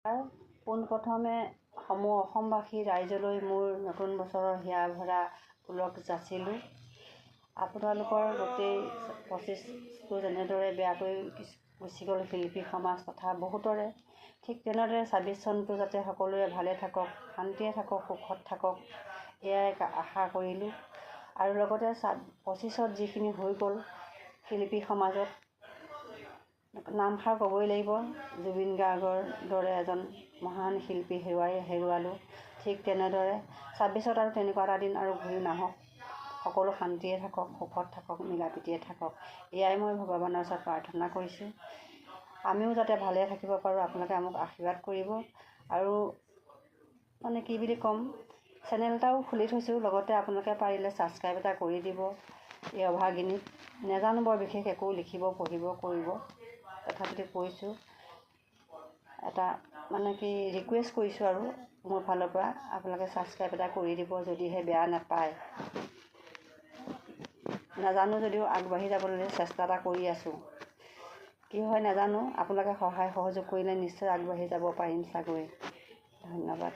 পোনপ্ৰথমে সমূহ অসমবাসী ৰাইজলৈ মোৰ নতুন বছৰৰ হিয়া ভৰা ওলগ যাচিলোঁ। আপোনালোকৰ গোটেই 25টো যেনেদৰে বেয়াকৈ গুচি গ'ল শিল্পী সমাজ তথা বহুতৰে, ঠিক তেনেদৰে 26 চনটো যাতে সকলোৰে ভালে থাকক, শান্তিয়ে থাকক, সুখত থাকক, এয়াই আশা কৰিলোঁ। আৰু লগতে 25ত যিখিনি হৈ গ'ল শিল্পী সমাজত নামষাৰ ক'বই লাগিব। জুবিন গাৰ্গৰ দৰে এজন মহান শিল্পী হেৰুৱালোঁ। ঠিক তেনেদৰে 26ত আৰু তেনেকুৱা এটা দিন আৰু ঘূৰি নাহক। সকলো শান্তিয়ে থাকক, সুখত থাকক, মিলাপ্ৰীতিয়ে থাকক, এয়াই মই ভগৱানৰ ওচৰত প্ৰাৰ্থনা কৰিছোঁ। আমিও যাতে ভালে থাকিব পাৰোঁ, আপোনালোকে আমাক আশীৰ্বাদ কৰিব। আৰু মানে কি বুলি ক'ম, চেনেল এটাও খুলি থৈছোঁ, লগতে আপোনালোকে পাৰিলে ছাবস্ক্ৰাইব এটা কৰি দিব। এই অভাগিনীত নেজানো বৰ বিশেষ একো লিখিব, পঢ়িব, কৰিব, তথাপিতো কৈছোঁ। এটা মানে কি ৰিকুৱেষ্ট কৰিছোঁ আৰু মোৰ ফালৰ পৰা আপোনালোকে ছাবস্ক্ৰাইব এটা কৰি দিব, যদিহে বেয়া নাপায়। নাজানো যদিও আগবাঢ়ি যাবলৈ চেষ্টা এটা কৰি আছোঁ। কি হয় নাজানো, আপোনালোকে সহায় সহযোগ কৰিলে নিশ্চয় আগবাঢ়ি যাব পাৰিম চাগৈ। ধন্যবাদ।